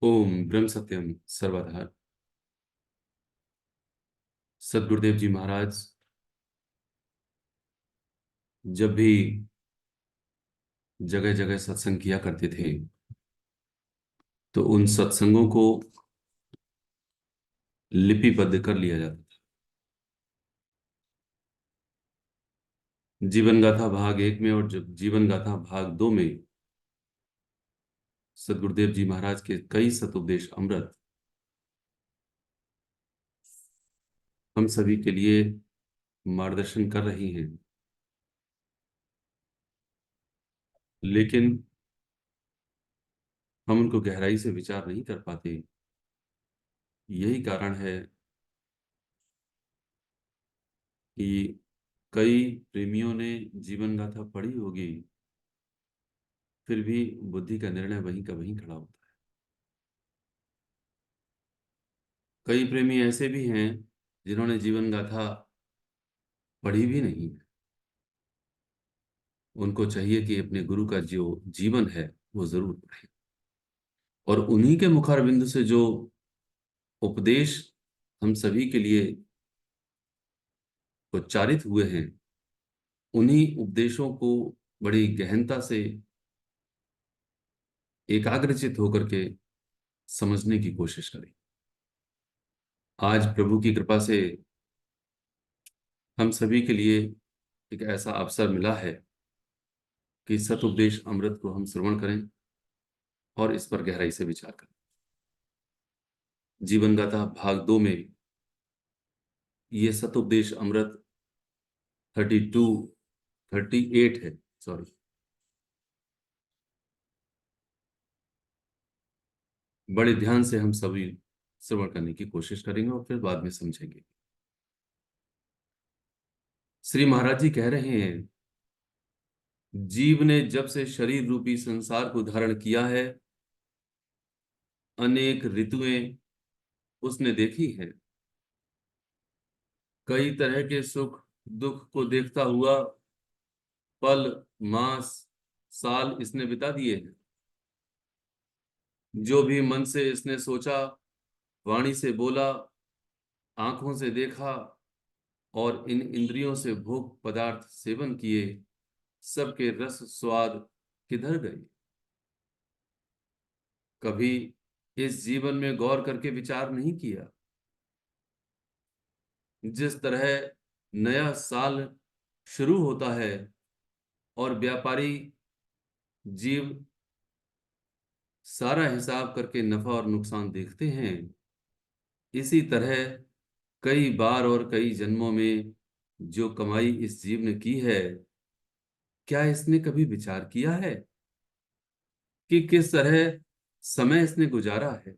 ओम ब्रह्म सत्यम सर्वधा। सदगुरुदेव जी महाराज जब भी जगह जगह सत्संग किया करते थे तो उन सत्संगों को लिपिबद्ध कर लिया जाता था। जीवन गाथा भाग 1 में और जब जीवन गाथा भाग 2 में सदगुरुदेव जी महाराज के कई सतुपदेश अमृत हम सभी के लिए मार्गदर्शन कर रही हैं। लेकिन हम उनको गहराई से विचार नहीं कर पाते। यही कारण है कि कई प्रेमियों ने जीवन गाथा पढ़ी होगी, फिर भी बुद्धि का निर्णय वहीं का वहीं खड़ा होता है। कई प्रेमी ऐसे भी हैं जिन्होंने जीवन गाथा पढ़ी भी नहीं है। उनको चाहिए कि अपने गुरु का जो जीवन है वो जरूर पढ़े, और उन्हीं के मुखारबिंद से जो उपदेश हम सभी के लिए उच्चारित हुए हैं, उन्हीं उपदेशों को बड़ी गहनता से एकाग्रचित होकर के समझने की कोशिश करें। आज प्रभु की कृपा से हम सभी के लिए एक ऐसा अवसर मिला है कि सतुपदेश अमृत को हम श्रवण करें और इस पर गहराई से विचार करें। जीवन गाथा भाग 2 में ये सतुपदेश अमृत 32 38 है, सॉरी। बड़े ध्यान से हम सभी श्रवण करने की कोशिश करेंगे और फिर बाद में समझेंगे। श्री महाराज जी कह रहे हैं, जीव ने जब से शरीर रूपी संसार को धारण किया है, अनेक ऋतुएं उसने देखी है। कई तरह के सुख दुख को देखता हुआ पल, मास, साल इसने बिता दिए हैं। जो भी मन से इसने सोचा, वाणी से बोला, आंखों से देखा और इन इंद्रियों से भोग पदार्थ सेवन किए, सबके रस स्वाद किधर गए। कभी इस जीवन में गौर करके विचार नहीं किया। जिस तरह नया साल शुरू होता है और व्यापारी जीव सारा हिसाब करके नफा और नुकसान देखते हैं, इसी तरह कई बार और कई जन्मों में जो कमाई इस जीव ने की है, क्या इसने कभी विचार किया है कि किस तरह समय इसने गुजारा है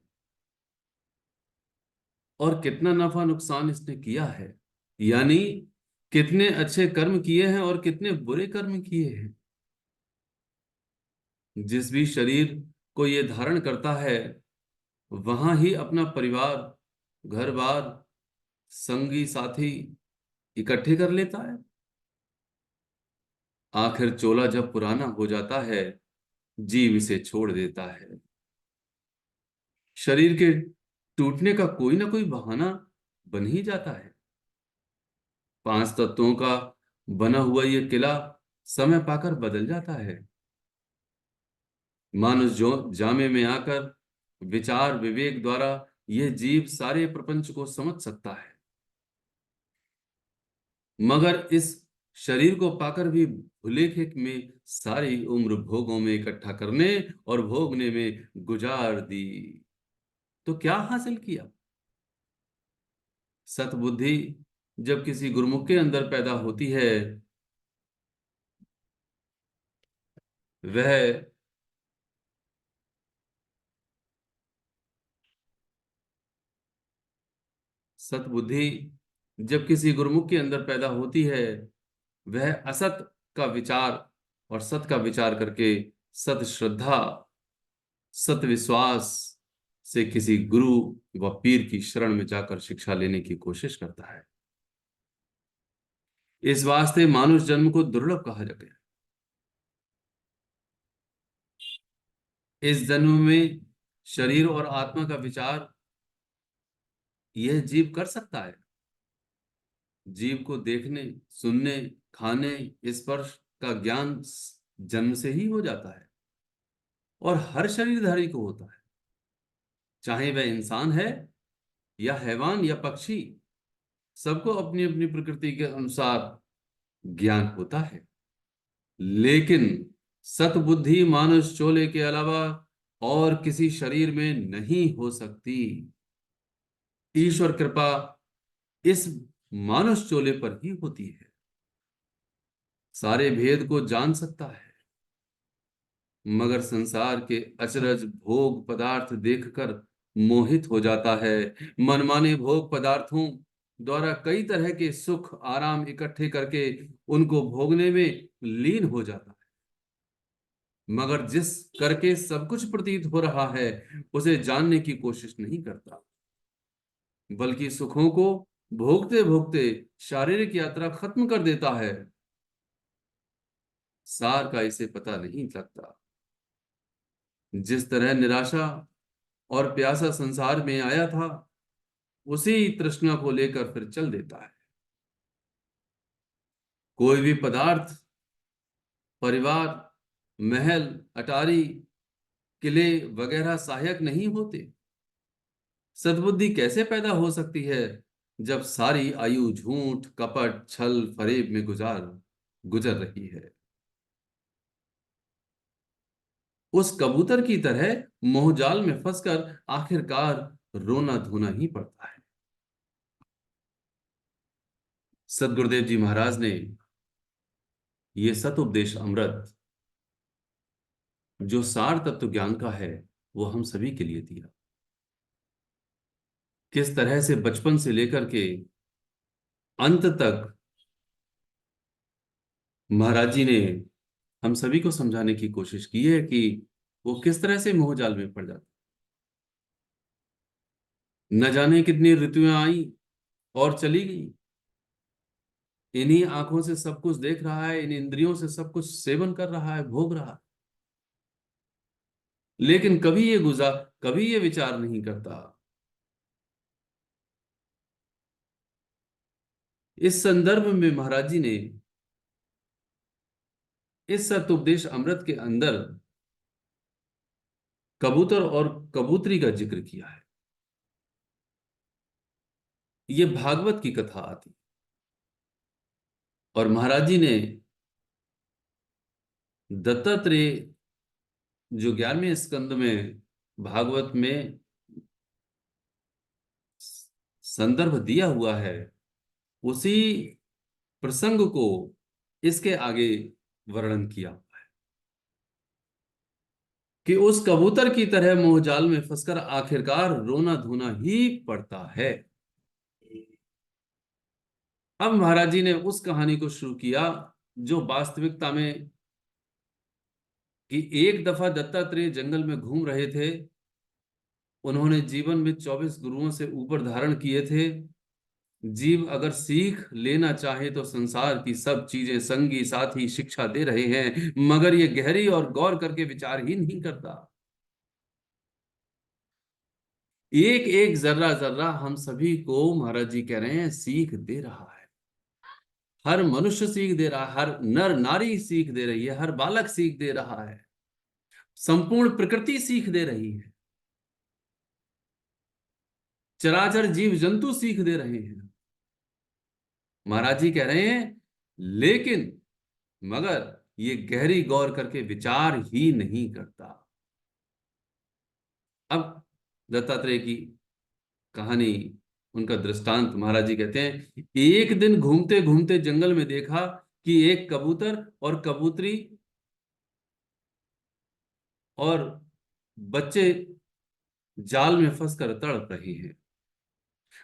और कितना नफा नुकसान इसने किया है। यानी कितने अच्छे कर्म किए हैं और कितने बुरे कर्म किए हैं। जिस भी शरीर को ये धारण करता है, वहां ही अपना परिवार, घर बार, संगी साथी इकट्ठे कर लेता है। आखिर चोला जब पुराना हो जाता है, जीव इसे छोड़ देता है। शरीर के टूटने का कोई ना कोई बहाना बन ही जाता है। 5 तत्वों का बना हुआ ये किला समय पाकर बदल जाता है। मानुष जो जामे में आकर विचार विवेक द्वारा यह जीव सारे प्रपंच को समझ सकता है, मगर इस शरीर को पाकर भी भुलेखे में सारी उम्र भोगों में इकट्ठा करने और भोगने में गुजार दी। तो क्या हासिल किया? सतबुद्धि जब किसी गुरुमुख के अंदर पैदा होती है, वह सतबुद्धि जब किसी गुरुमुख के अंदर पैदा होती है, वह असत का विचार और सत का विचार करके सत श्रद्धा, सत विश्वास से किसी गुरु व पीर की शरण में जाकर शिक्षा लेने की कोशिश करता है। इस वास्ते मानुष जन्म को दुर्लभ कहा जाता है। इस जन्म में शरीर और आत्मा का विचार यह जीव कर सकता है। जीव को देखने, सुनने, खाने, स्पर्श का ज्ञान जन्म से ही हो जाता है और हर शरीरधारी को होता है, चाहे वह इंसान है या हैवान या पक्षी। सबको अपनी अपनी प्रकृति के अनुसार ज्ञान होता है। लेकिन सतबुद्धि मानुष चोले के अलावा और किसी शरीर में नहीं हो सकती। ईश्वर कृपा इस मानुष चोले पर ही होती है। सारे भेद को जान सकता है, मगर संसार के अचरज भोग पदार्थ देखकर मोहित हो जाता है। मनमाने भोग पदार्थों द्वारा कई तरह के सुख आराम इकट्ठे करके उनको भोगने में लीन हो जाता है, मगर जिस करके सब कुछ प्रतीत हो रहा है उसे जानने की कोशिश नहीं करता, बल्कि सुखों को भोगते भोगते शारीरिक यात्रा खत्म कर देता है। सार का इसे पता नहीं लगता। जिस तरह निराशा और प्यासा संसार में आया था, उसी तृष्णा को लेकर फिर चल देता है। कोई भी पदार्थ, परिवार, महल, अटारी, किले वगैरह सहायक नहीं होते। सद्बुद्धि कैसे पैदा हो सकती है जब सारी आयु झूठ, कपट, छल फरेब में गुजर रही है। उस कबूतर की तरह मोहजाल में फंसकर आखिरकार रोना धोना ही पड़ता है। सदगुरुदेव जी महाराज ने ये सत उपदेश अमृत, जो सार तत्व ज्ञान का है, वो हम सभी के लिए दिया। किस तरह से बचपन से लेकर के अंत तक महाराज जी ने हम सभी को समझाने की कोशिश की है कि वो किस तरह से मोहजाल में पड़ जाते। न जाने कितनी ऋतुएं आई और चली गई। इन्हीं आंखों से सब कुछ देख रहा है, इन इंद्रियों से सब कुछ सेवन कर रहा है, भोग रहा है, लेकिन कभी ये विचार नहीं करता। इस संदर्भ में महाराज जी ने इस सत्योपदेश अमृत के अंदर कबूतर और कबूतरी का जिक्र किया है। ये भागवत की कथा आती और महाराज जी ने दत्तात्रेय, जो 11वें स्कंद में भागवत में संदर्भ दिया हुआ है, उसी प्रसंग को इसके आगे वर्णन किया हुआ है कि उस कबूतर की तरह मोहजाल में फंसकर आखिरकार रोना धोना ही पड़ता है। अब महाराज जी ने उस कहानी को शुरू किया जो वास्तविकता में, कि एक दफा दत्तात्रेय जंगल में घूम रहे थे। उन्होंने जीवन में 24 गुरुओं से ऊपर धारण किए थे। जीव अगर सीख लेना चाहे तो संसार की सब चीजें संगी साथी शिक्षा दे रहे हैं, मगर ये गहरी और गौर करके विचार ही नहीं करता। एक एक जर्रा जर्रा हम सभी को महाराज जी कह रहे हैं सीख दे रहा है। हर मनुष्य सीख दे रहा है, हर नर नारी सीख दे रही है, हर बालक सीख दे रहा है, संपूर्ण प्रकृति सीख दे रही है, चराचर जीव जंतु सीख दे रहे हैं। महाराज जी कह रहे हैं लेकिन मगर ये गहरी गौर करके विचार ही नहीं करता। अब दत्तात्रेय की कहानी, उनका दृष्टांत महाराज जी कहते हैं, एक दिन घूमते घूमते जंगल में देखा कि एक कबूतर और कबूतरी और बच्चे जाल में फंसकर तड़प रहे हैं।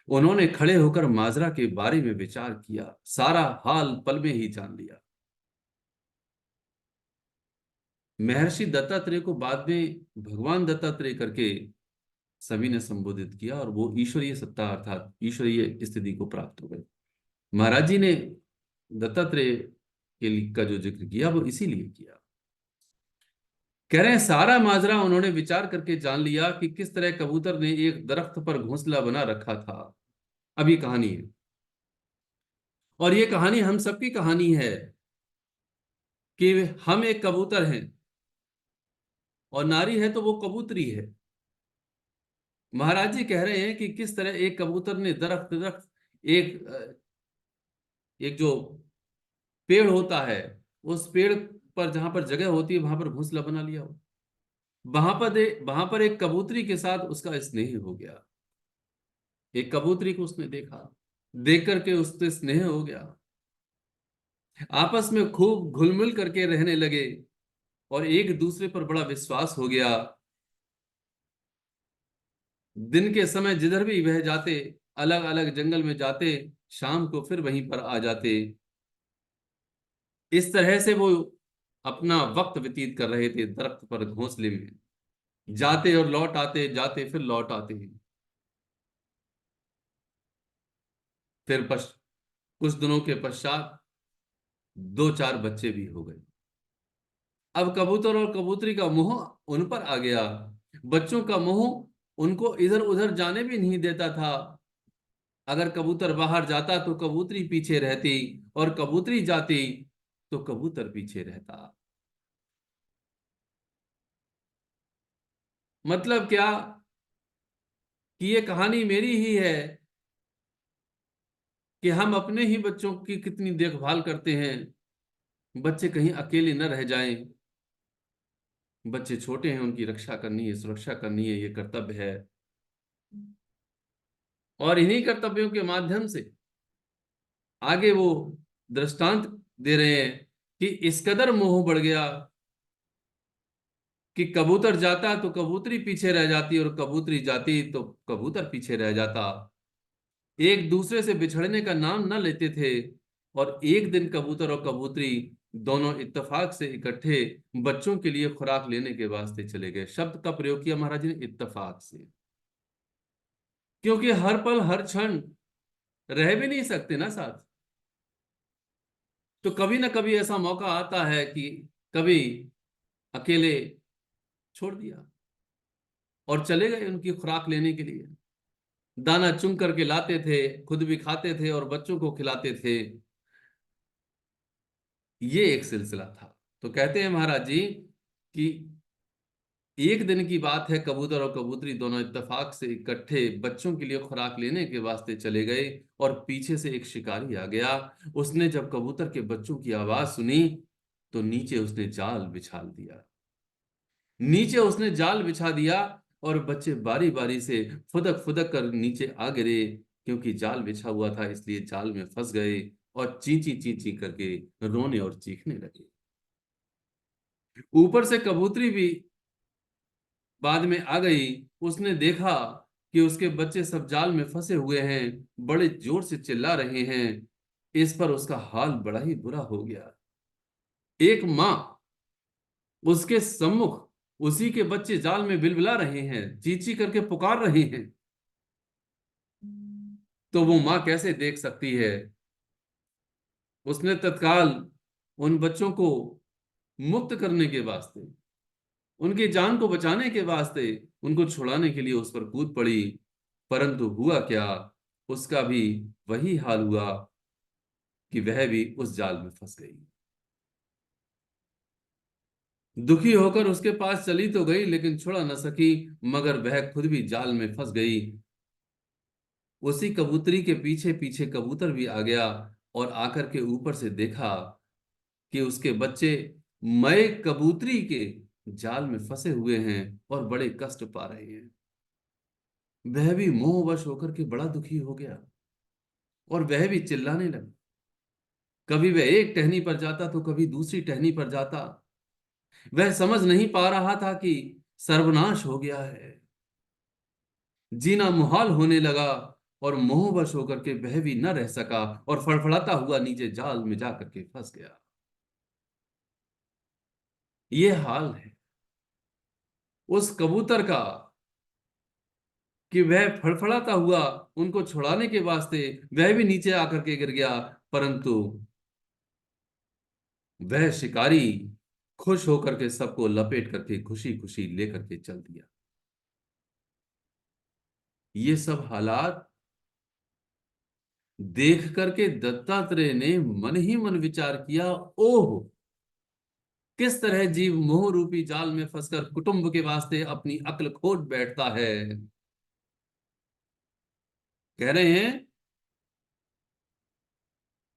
उन्होंने खड़े होकर माजरा के बारे में विचार किया, सारा हाल पल में ही जान लिया। महर्षि दत्तात्रेय को बाद में भगवान दत्तात्रेय करके सभी ने संबोधित किया और वो ईश्वरीय सत्ता अर्थात ईश्वरीय स्थिति को प्राप्त हो गए। महाराज जी ने दत्तात्रेय का जो जिक्र किया वो इसीलिए किया कह रहे हैं सारा माजरा उन्होंने विचार करके जान लिया कि किस तरह कबूतर ने एक दरख्त पर घोंसला बना रखा था। अब ये कहानी है, और ये कहानी हम सबकी कहानी है कि हम एक कबूतर हैं और नारी है तो वो कबूतरी है। महाराज जी कह रहे हैं कि किस तरह एक कबूतर ने दरख्त दरख्त एक जो पेड़ होता है, उस पेड़ पर जहां पर जगह होती है वहां पर घोंसला बना लिया हो। वहां पर एक कबूतरी के साथ उसका स्नेह हो गया। एक कबूतरी को उसने देखा, देख करके उससे स्नेह हो गया, आपस में खूब घुल मिल करके रहने लगे और एक दूसरे पर बड़ा विश्वास हो गया। दिन के समय जिधर भी वह जाते, अलग अलग जंगल में जाते, शाम को फिर वहीं पर आ जाते। इस तरह से वो अपना वक्त व्यतीत कर रहे थे दरख्त पर घोंसले में, जाते और लौट आते, जाते फिर लौट आते। फिर कुछ दिनों के पश्चात दो चार बच्चे भी हो गए। अब कबूतर और कबूतरी का मोह उन पर आ गया। बच्चों का मोह उनको इधर उधर जाने भी नहीं देता था। अगर कबूतर बाहर जाता तो कबूतरी पीछे रहती, और कबूतरी जाती तो कबूतर पीछे रहता। मतलब क्या कि ये कहानी मेरी ही है कि हम अपने ही बच्चों की कितनी देखभाल करते हैं। बच्चे कहीं अकेले न रह जाएं। बच्चे छोटे हैं, उनकी रक्षा करनी है, सुरक्षा करनी है, ये कर्तव्य है। और इन्हीं कर्तव्यों के माध्यम से आगे वो दृष्टांत दे रहे हैं कि इस कदर मोह बढ़ गया कि कबूतर जाता तो कबूतरी पीछे रह जाती, और कबूतरी जाती तो कबूतर पीछे रह जाता। एक दूसरे से बिछड़ने का नाम न लेते थे। और एक दिन कबूतर और कबूतरी दोनों इत्तेफाक से इकट्ठे बच्चों के लिए खुराक लेने के वास्ते चले गए। शब्द का प्रयोग किया महाराज जी ने, इत्तेफाक से, क्योंकि हर पल हर क्षण रह भी नहीं सकते ना साथ। तो कभी ना कभी ऐसा मौका आता है कि कभी अकेले छोड़ दिया और चले गए उनकी खुराक लेने के लिए। दाना चुन करके लाते थे, खुद भी खाते थे और बच्चों को खिलाते थे। ये एक सिलसिला था। तो कहते हैं महाराज जी कि एक दिन की बात है, कबूतर और कबूतरी दोनों इत्तेफाक से इकट्ठे बच्चों के लिए खुराक लेने के वास्ते चले गए, और पीछे से एक शिकारी आ गया। उसने जब कबूतर के बच्चों की आवाज सुनी तो नीचे उसने जाल बिछा दिया। नीचे उसने जाल बिछा दिया और बच्चे बारी बारी से फुदक फुदक कर नीचे आ गिरे, क्योंकि जाल बिछा हुआ था इसलिए जाल में फंस गए और चींची चींची करके रोने और चीखने लगे। ऊपर से कबूतरी भी बाद में आ गई। उसने देखा कि उसके बच्चे सब जाल में फंसे हुए हैं, बड़े जोर से चिल्ला रहे हैं। इस पर उसका हाल बड़ा ही बुरा हो गया। एक माँ उसके सम्मुख, उसी के बच्चे जाल में बिलबिला रहे हैं, चींची करके पुकार रहे हैं, तो वो माँ कैसे देख सकती है। उसने तत्काल उन बच्चों को मुक्त करने के वास्ते, उनकी जान को बचाने के वास्ते उनको छुड़ाने के लिए उस पर कूद पड़ी। परंतु हुआ क्या, उसका भी वही हाल हुआ कि वह भी उस जाल में फंस गई। दुखी होकर उसके पास चली तो गई लेकिन छुड़ा न सकी, मगर वह खुद भी जाल में फंस गई। उसी कबूतरी के पीछे पीछे कबूतर भी आ गया और आकर के ऊपर से देखा कि उसके बच्चे मए कबूतरी के जाल में फंसे हुए हैं और बड़े कष्ट पा रहे हैं। वह भी मोहवश होकर के बड़ा दुखी हो गया और वह भी चिल्लाने लगा। कभी वह एक टहनी पर जाता तो कभी दूसरी टहनी पर जाता। वह समझ नहीं पा रहा था कि सर्वनाश हो गया है, जीना मुहाल होने लगा, और मोहवश होकर के वह भी न रह सका और फड़फड़ाता हुआ नीचे जाल में जाकर के फंस गया। ये हाल है उस कबूतर का कि वह फड़फड़ाता हुआ उनको छुड़ाने के वास्ते वह भी नीचे आकर के गिर गया। परंतु वह शिकारी खुश होकर के सबको लपेट करके खुशी खुशी लेकर के चल दिया। ये सब हालात देख करके दत्तात्रेय ने मन ही मन विचार किया, ओह, किस तरह जीव मोह रूपी जाल में फंसकर कुटुंब के वास्ते अपनी अक्ल खोट बैठता है। कह रहे हैं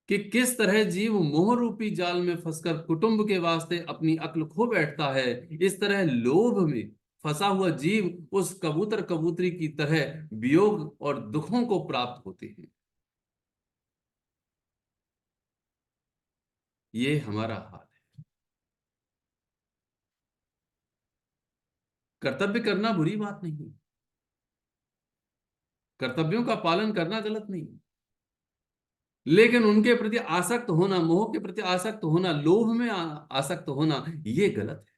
कि किस तरह जीव मोह रूपी जाल में फंसकर कुटुंब के वास्ते अपनी अक्ल खो बैठता है, इस तरह लोभ में फंसा हुआ जीव उस कबूतर कबूतरी की तरह वियोग और दुखों को प्राप्त होते हैं। ये हमारा हाल है। कर्तव्य करना बुरी बात नहीं, कर्तव्यों का पालन करना गलत नहीं, लेकिन उनके प्रति आसक्त होना, मोह के प्रति आसक्त होना, लोभ में आसक्त होना, ये गलत है।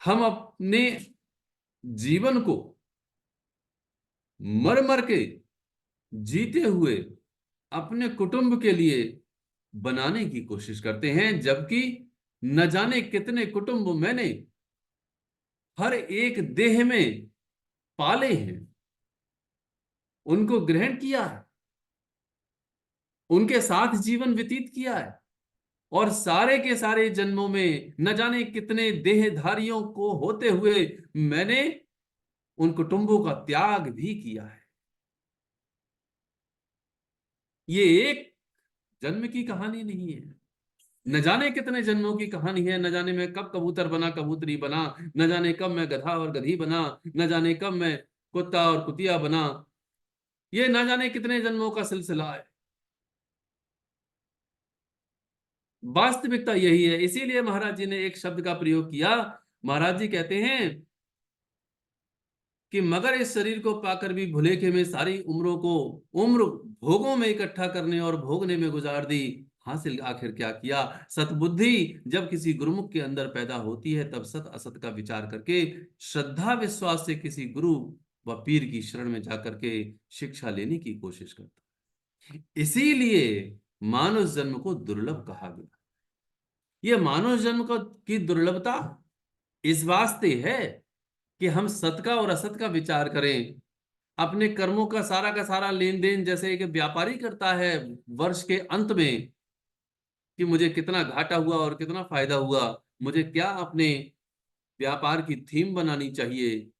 हम अपने जीवन को मर मर के जीते हुए अपने कुटुंब के लिए बनाने की कोशिश करते हैं, जबकि न जाने कितने कुटुंब मैंने हर एक देह में पाले हैं, उनको ग्रहण किया है, उनके साथ जीवन व्यतीत किया है, और सारे के सारे जन्मों में न जाने कितने देहधारियों को होते हुए मैंने उन कुटुंबों का त्याग भी किया है। ये एक जन्म की कहानी नहीं है, न जाने कितने जन्मों की कहानी है। न जाने मैं कब कबूतर बना, कबूतरी बना, न जाने कब मैं गधा और गधी बना, न जाने कब मैं कुत्ता और कुतिया बना। ये न जाने कितने जन्मों का सिलसिला है। वास्तविकता यही है। इसीलिए महाराज जी ने एक शब्द का प्रयोग किया। महाराज जी कहते हैं कि मगर इस शरीर को पाकर भी भुलेखे में सारी उम्रों को उम्र भोगों में इकट्ठा करने और भोगने में गुजार दी, हासिल आखिर क्या किया। सतबुद्धि जब किसी गुरुमुख के अंदर पैदा होती है, तब सत असत का विचार करके श्रद्धा विश्वास से किसी गुरु व पीर की शरण में जाकर के शिक्षा लेने की कोशिश करता है। इसीलिए मानव जन्म को दुर्लभ कहा गया। ये मानव जन्म को की दुर्लभता इस वास्ते है कि हम सत का और असत का विचार करें। अपने कर्मों का सारा लेन देन जैसे एक व्यापारी करता है वर्ष के अंत में, कि मुझे कितना घाटा हुआ और कितना फायदा हुआ, मुझे क्या अपने व्यापार की थीम बनानी चाहिए,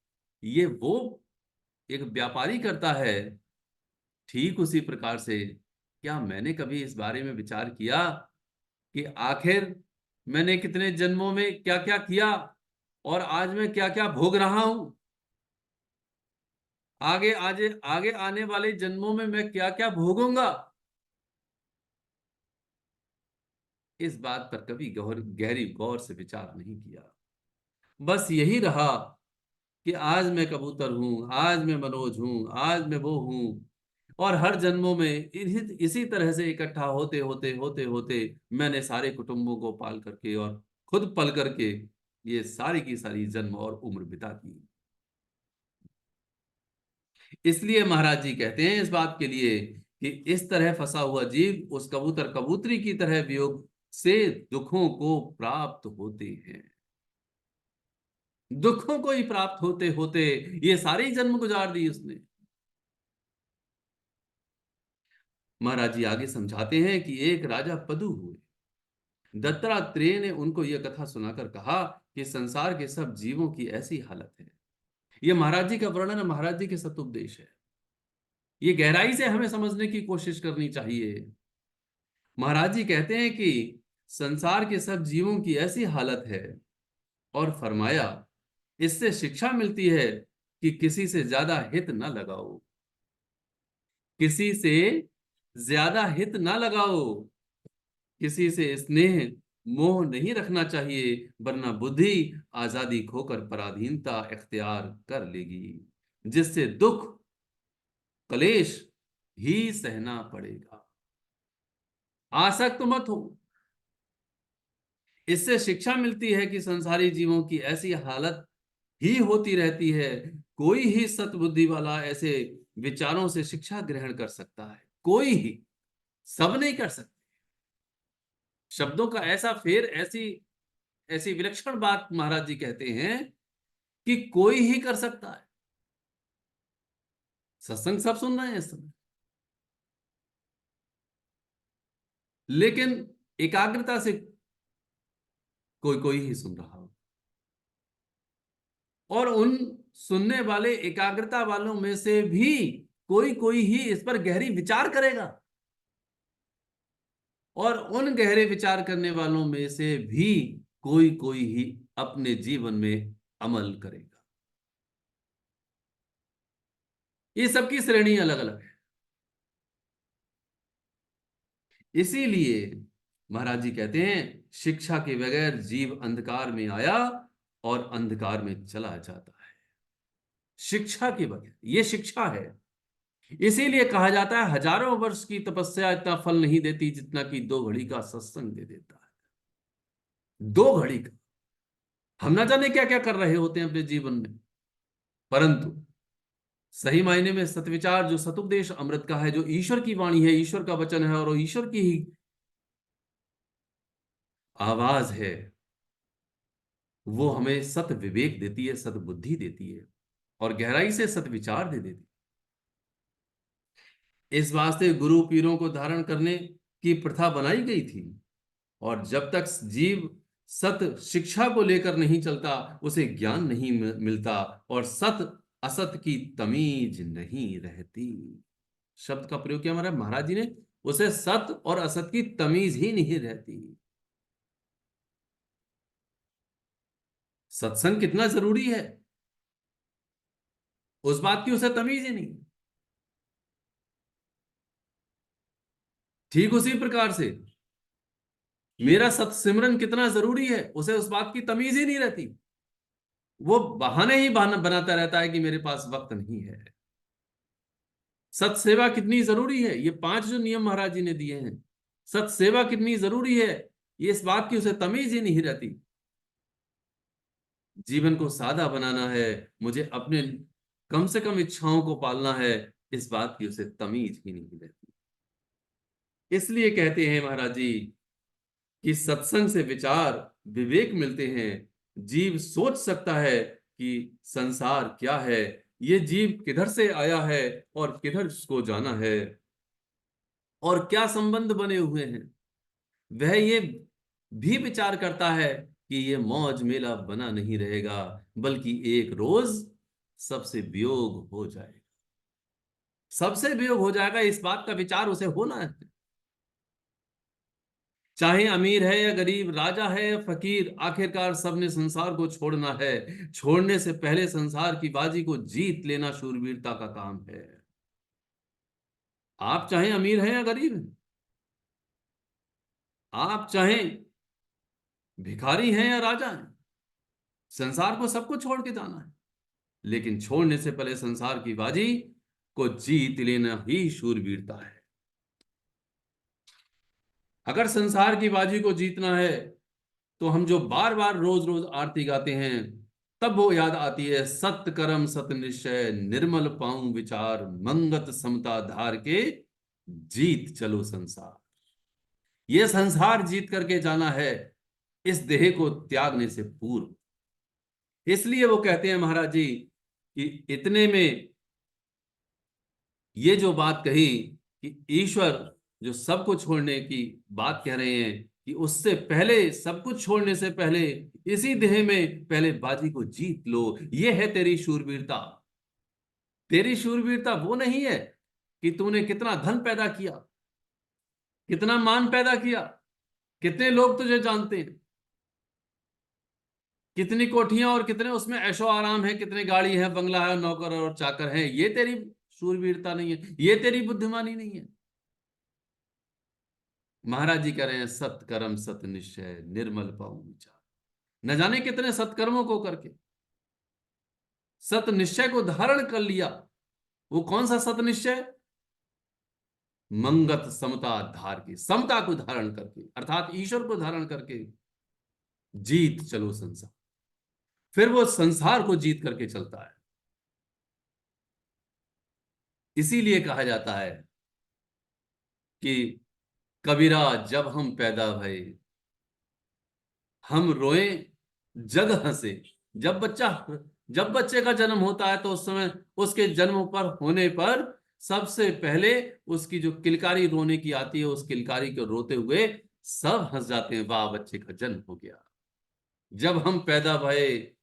ये वो एक व्यापारी करता है। ठीक उसी प्रकार से क्या मैंने कभी इस बारे में विचार किया कि आखिर मैंने कितने जन्मों में क्या क्या किया और आज मैं क्या क्या भोग रहा हूं, आगे आने वाले जन्मों में मैं क्या क्या भोगूंगा। इस बात पर कभी गहरी गौर से विचार नहीं किया। बस यही रहा कि आज मैं कबूतर हूं, आज मैं मनोज हूं, आज मैं वो हूं, और हर जन्मों में इसी तरह से इकट्ठा होते होते होते होते मैंने सारे कुटुंबों को पाल करके और खुद पल करके ये सारी की सारी जन्म और उम्र बिता दी। इसलिए महाराज जी कहते हैं इस बात के लिए कि इस तरह फंसा हुआ जीव उस कबूतर कबूतरी की तरह वियोग से दुखों को प्राप्त होते हैं। दुखों को ही प्राप्त होते होते ये सारे जन्म गुजार दी उसने। महाराज जी आगे समझाते हैं कि एक राजा पदु हुए। दत्तात्रेय ने उनको यह कथा सुनाकर कहा कि संसार के सब जीवों की ऐसी हालत है। यह महाराज जी का वर्णन महाराज जी के सतुपदेश है। ये गहराई से हमें समझने की कोशिश करनी चाहिए। महाराज जी कहते हैं कि संसार के सब जीवों की ऐसी हालत है, और फरमाया इससे शिक्षा मिलती है कि किसी से ज्यादा हित न लगाओ, किसी से ज्यादा हित न लगाओ, किसी से स्नेह मोह नहीं रखना चाहिए, वरना बुद्धि आजादी खोकर पराधीनता इख्तियार कर लेगी, जिससे दुख कलेश ही सहना पड़ेगा। आसक्त मत हो। इससे शिक्षा मिलती है कि संसारी जीवों की ऐसी हालत ही होती रहती है। कोई ही सतबुद्धि वाला ऐसे विचारों से शिक्षा ग्रहण कर सकता है, कोई ही, सब नहीं कर सकते। शब्दों का ऐसा फेर, ऐसी ऐसी विलक्षण बात महाराज जी कहते हैं कि कोई ही कर सकता है। सत्संग सब सुन रहे हैं इस समय, लेकिन एकाग्रता से कोई कोई ही सुन रहा हो। और उन सुनने वाले एकाग्रता वालों में से भी कोई कोई ही इस पर गहरी विचार करेगा, और उन गहरे विचार करने वालों में से भी कोई कोई ही अपने जीवन में अमल करेगा। ये सबकी श्रेणी अलग अलग है। इसीलिए महाराज जी कहते हैं, शिक्षा के बगैर जीव अंधकार में आया और अंधकार में चला जाता है। शिक्षा के बगैर, ये शिक्षा है। इसीलिए कहा जाता है, हजारों वर्ष की तपस्या इतना फल नहीं देती जितना कि 2 घड़ी का सत्संग दे देता है। 2 घड़ी का, हम ना जाने क्या क्या कर रहे होते हैं अपने जीवन में, परंतु सही मायने में सतविचार, जो सतुपदेश अमृत का है, जो ईश्वर की वाणी है, ईश्वर का वचन है, और ईश्वर की ही आवाज है, वो हमें सत विवेक देती है, सत बुद्धि देती है, और गहराई से सत विचार दे देती है। इस वास्ते गुरु पीरों को धारण करने की प्रथा बनाई गई थी। और जब तक जीव सत शिक्षा को लेकर नहीं चलता, उसे ज्ञान नहीं मिलता, और सत असत की तमीज नहीं रहती। शब्द का प्रयोग किया हमारा महाराज जी ने, उसे सत और असत की तमीज ही नहीं रहती। सत्संग कितना जरूरी है, उस बात की उसे तमीज ही नहीं। ठीक उसी प्रकार से मेरा सत्सिमरन कितना जरूरी है, उसे उस बात की तमीज ही नहीं रहती। वो बहाने ही बनाता रहता है कि मेरे पास वक्त नहीं है। सत्सेवा कितनी जरूरी है, ये 5 जो नियम महाराज जी ने दिए हैं, सत्सेवा कितनी जरूरी है, ये इस बात की उसे तमीज ही नहीं रहती। जीवन को सादा बनाना है, मुझे अपने कम से कम इच्छाओं को पालना है, इस बात की उसे तमीज ही नहीं रहती। इसलिए कहते हैं महाराज जी कि सत्संग से विचार विवेक मिलते हैं। जीव सोच सकता है कि संसार क्या है, ये जीव किधर से आया है और किधर उसको जाना है, और क्या संबंध बने हुए हैं। वह ये भी विचार करता है कि ये मौज मेला बना नहीं रहेगा, बल्कि एक रोज सबसे वियोग हो जाएगा। सबसे वियोग हो जाएगा, इस बात का विचार उसे होना है। चाहे अमीर है या गरीब, राजा है या फकीर, आखिरकार सबने संसार को छोड़ना है। छोड़ने से पहले संसार की बाजी को जीत लेना शूरवीरता का काम है। आप चाहे अमीर हैं या गरीब हैं, आप चाहे भिखारी हैं या राजा हैं, संसार को सबको छोड़ के जाना है। लेकिन छोड़ने से पहले संसार की बाजी को जीत लेना ही शूरवीरता है। अगर संसार की बाजी को जीतना है, तो हम जो बार बार रोज रोज आरती गाते हैं, तब वो याद आती है, सत्य कर्म सत्य निश्चय, निर्मल पाऊं विचार, मंगत समता धार के, जीत चलो संसार। ये संसार जीत करके जाना है, इस देह को त्यागने से पूर्व। इसलिए वो कहते हैं महाराज जी कि इतने में ये जो बात कही कि ईश्वर जो सब कुछ छोड़ने की बात कह रहे हैं, कि उससे पहले, सब कुछ छोड़ने से पहले इसी देह में पहले बाजी को जीत लो, ये है तेरी शूरवीरता। तेरी शूरवीरता वो नहीं है कि तूने कितना धन पैदा किया, कितना मान पैदा किया, कितने लोग तुझे जानते हैं, कितनी कोठियां और कितने उसमें ऐशो आराम है, कितने गाड़ी है, बंगला है, नौकर और चाकर है। ये तेरी शूरवीरता नहीं है, ये तेरी बुद्धिमानी नहीं है। महाराज जी कह रहे हैं, सत कर्म सत निश्चय, निर्मल पाऊं विचार। न जाने कितने सत्कर्मों को करके सत निश्चय को धारण कर लिया। वो कौन सा सत निश्चय? मंगत समता धार की, समता को धारण करके, अर्थात ईश्वर को धारण करके जीत चलो संसार। फिर वो संसार को जीत करके चलता है। इसीलिए कहा जाता है कि कबीरा जब हम पैदा भये, हम रोए जग हंसे। जब बच्चा जब बच्चे का जन्म होता है तो उस समय उसके जन्म पर होने पर सबसे पहले उसकी जो किलकारी रोने की आती है, उस किलकारी को रोते हुए सब हंस जाते हैं, वाह बच्चे का जन्म हो गया। जब हम पैदा भये,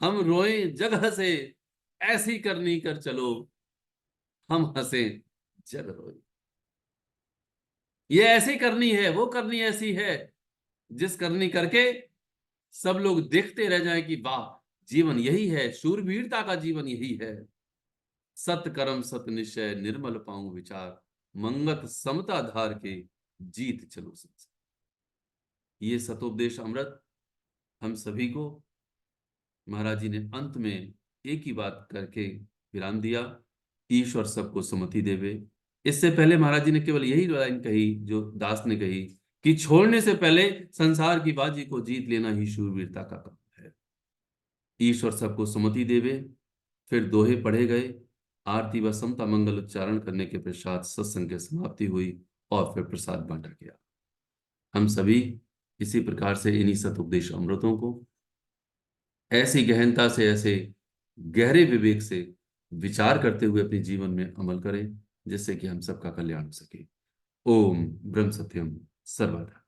हम रोए जग हंसे, ऐसी करनी कर चलो, हम हंसे जग रोए। ये ऐसी करनी है, वो करनी ऐसी है जिस करनी करके सब लोग देखते रह जाएं कि वाह, जीवन यही है, शूरवीरता का जीवन यही है। सत कर्म सत निश्चय निर्मल पाऊं विचार, मंगत समता धार के जीत चलो संसार। ये सतोपदेश अमृत हम सभी को महाराज जी ने अंत में एक ही बात करके विराम दिया, ईश्वर सबको सुमति देवे। इससे पहले महाराज जी ने केवल यही लाइन कही जो दास ने कही कि छोड़ने से पहले संसार की बाजी को जीत लेना ही शूरवीरता का काम है। ईश्वर सबको सुमति देवे। फिर दोहे पढ़े गए, आरती व समता मंगल उच्चारण करने के पश्चात सत्संग की समाप्ति हुई और फिर प्रसाद बांटा गया। हम सभी इसी प्रकार से इन्हीं सतुपदेश अमृतों को ऐसी गहनता से, ऐसे गहरे विवेक से विचार करते हुए अपने जीवन में अमल करें, जिससे कि हम सबका कल्याण हो सके। ओम ब्रह्म सत्यम सर्वदा।